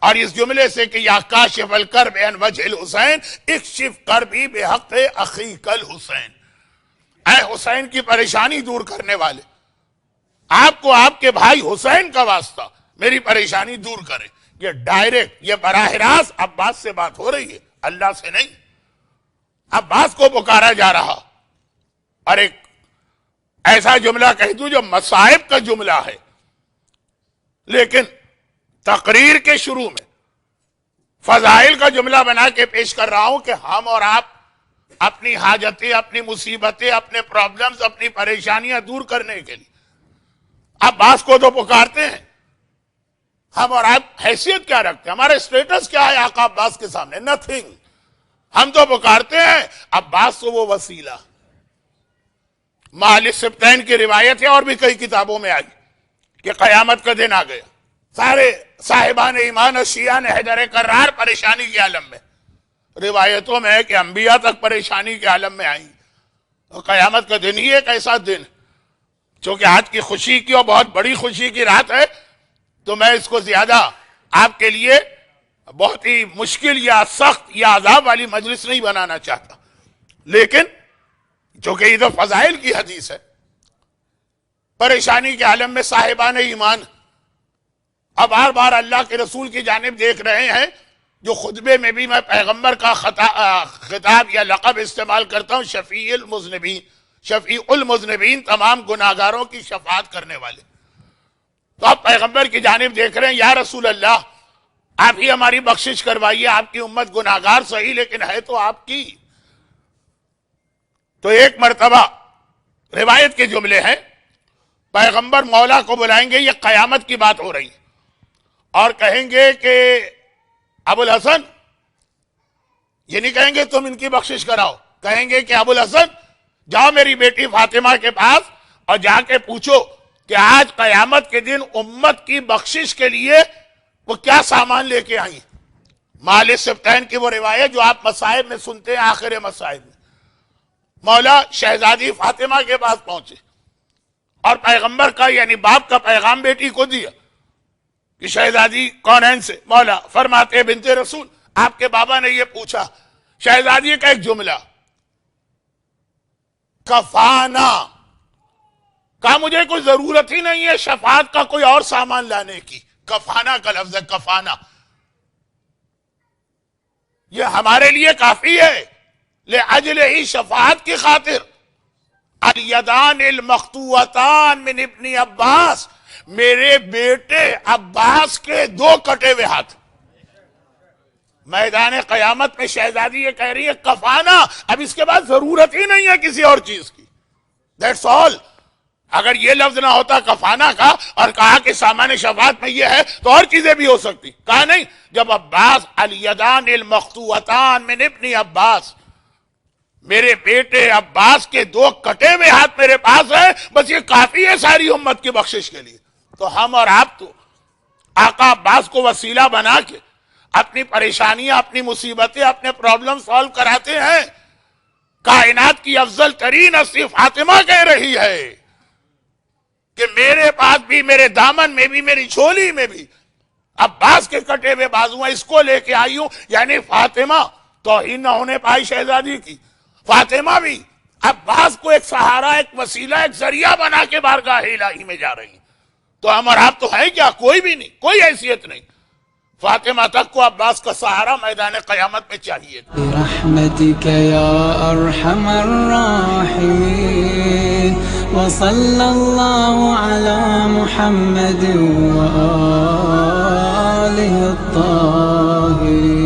اور اس جملے سے کہ یا کاشف الکرب عن وجہ الحسین اکشف کربی بحق اخیک الحسین، اے حسین کی پریشانی دور کرنے والے، آپ کو آپ کے بھائی حسین کا واسطہ میری پریشانی دور کرے۔ یہ ڈائریکٹ، یہ براہ راست عباس سے بات ہو رہی ہے، اللہ سے نہیں۔ عباس کو پکارا جا رہا، اور ایک ایسا جملہ کہہ دوں جو مصائب کا جملہ ہے، لیکن تقریر کے شروع میں فضائل کا جملہ بنا کے پیش کر رہا ہوں کہ ہم اور آپ اپنی حاجتیں، اپنی مصیبتیں، اپنے پرابلمز، اپنی پریشانیاں دور کرنے کے لیے عباس کو تو پکارتے ہیں۔ ہم اور آپ حیثیت کیا رکھتے ہیں؟ ہمارے سٹیٹس کیا ہے آقا عباس کے سامنے؟ نتھنگ۔ ہم تو پکارتے ہیں عباس تو وہ وسیلہ۔ معال السبتین کی روایت ہے، اور بھی کئی کتابوں میں آئی کہ قیامت کا دن آ گیا، سارے صاحبان ایمان اور شیعہ نے حیدر کرار پریشانی کے عالم میں، روایتوں میں ہے کہ انبیاء تک پریشانی کے عالم میں آئیں، اور قیامت کا دن ہی ایک ایسا دن، چونکہ آج کی خوشی کی اور بہت بڑی خوشی کی رات ہے، تو میں اس کو زیادہ آپ کے لیے بہت ہی مشکل یا سخت یا عذاب والی مجلس نہیں بنانا چاہتا، لیکن چونکہ یہ تو فضائل کی حدیث ہے، پریشانی کے عالم میں صاحبان ایمان اب بار بار اللہ کے رسول کی جانب دیکھ رہے ہیں، جو خطبے میں بھی میں پیغمبر کا خطاب یا لقب استعمال کرتا ہوں، شفیع المذنبین، تمام گناہگاروں کی شفاعت کرنے والے۔ تو آپ پیغمبر کی جانب دیکھ رہے ہیں، یا رسول اللہ آپ ہی ہماری بخشش کروائیے، آپ کی امت گناہگار صحیح لیکن ہے تو آپ کی۔ تو ایک مرتبہ روایت کے جملے ہیں، پیغمبر مولا کو بلائیں گے، یہ قیامت کی بات ہو رہی ہے، اور کہیں گے کہ ابو الحسن، یہ نہیں کہیں گے تم ان کی بخشش کراؤ، کہیں گے کہ ابو الحسن جاؤ میری بیٹی فاطمہ کے پاس اور جا کے پوچھو کہ آج قیامت کے دن امت کی بخشش کے لیے وہ کیا سامان لے کے آئیں۔ معال السبتین کی وہ روایت جو آپ مصائب میں سنتے ہیں، آخر مصائب میں مولا شہزادی فاطمہ کے پاس پہنچے اور پیغمبر کا یعنی باپ کا پیغام بیٹی کو دیا کہ شہزادی کونین سے؟ مولا فرماتے بنت رسول، آپ کے بابا نے یہ پوچھا شہزادی کا ایک جملہ، کفانا، کہا مجھے کوئی ضرورت ہی نہیں ہے شفاعت کا کوئی اور سامان لانے کی۔ کفانا کا لفظ ہے، کفانا، یہ ہمارے لیے کافی ہے، لأجل ہی شفاعت کی خاطر۔ الیدان المقطوعتان من ابن عباس، میرے بیٹے عباس کے دو کٹے ہوئے ہاتھ۔ میدان قیامت میں شہزادی یہ کہہ رہی ہے کفانا، اب اس کے بعد ضرورت ہی نہیں ہے کسی اور چیز کی، دیٹس آل۔ اگر یہ لفظ نہ ہوتا کفانا کا اور کہا کہ سامان شفاعت میں یہ ہے تو اور چیزیں بھی ہو سکتی، کہا نہیں، جب عباس الیدان المقطوعتان من ابن عباس، میرے بیٹے عباس کے دو کٹے ہوئے ہاتھ میرے پاس ہیں، بس یہ کافی ہے ساری امت کی بخشش کے لیے۔ تو ہم اور آپ تو آقا عباس کو وسیلہ بنا کے اپنی پریشانیاں، اپنی مصیبتیں، اپنے پرابلم سالو کراتے ہیں۔ کائنات کی افضل ترین ہستی فاطمہ کہہ رہی ہے کہ میرے پاس بھی، میرے دامن میں بھی، میری جھولی میں بھی عباس کے کٹے ہوئے بازو ہیں، اس کو لے کے آئی ہوں۔ یعنی فاطمہ توہین نہ ہونے پائی شہزادی کی، فاطمہ بھی عباس کو ایک سہارا، ایک وسیلہ، ایک ذریعہ بنا کے بارگاہ الہی میں جا رہی ہیں۔ تو ہم اور آپ تو ہے کیا؟ کوئی بھی نہیں، کوئی حیثیت نہیں۔ فاطمہ تک کو عباس کا سہارا میدان قیامت میں چاہیے۔ برحمتک یا ارحم الراحمین، وصلی اللہ علی محمد وآلہ الطاہرین۔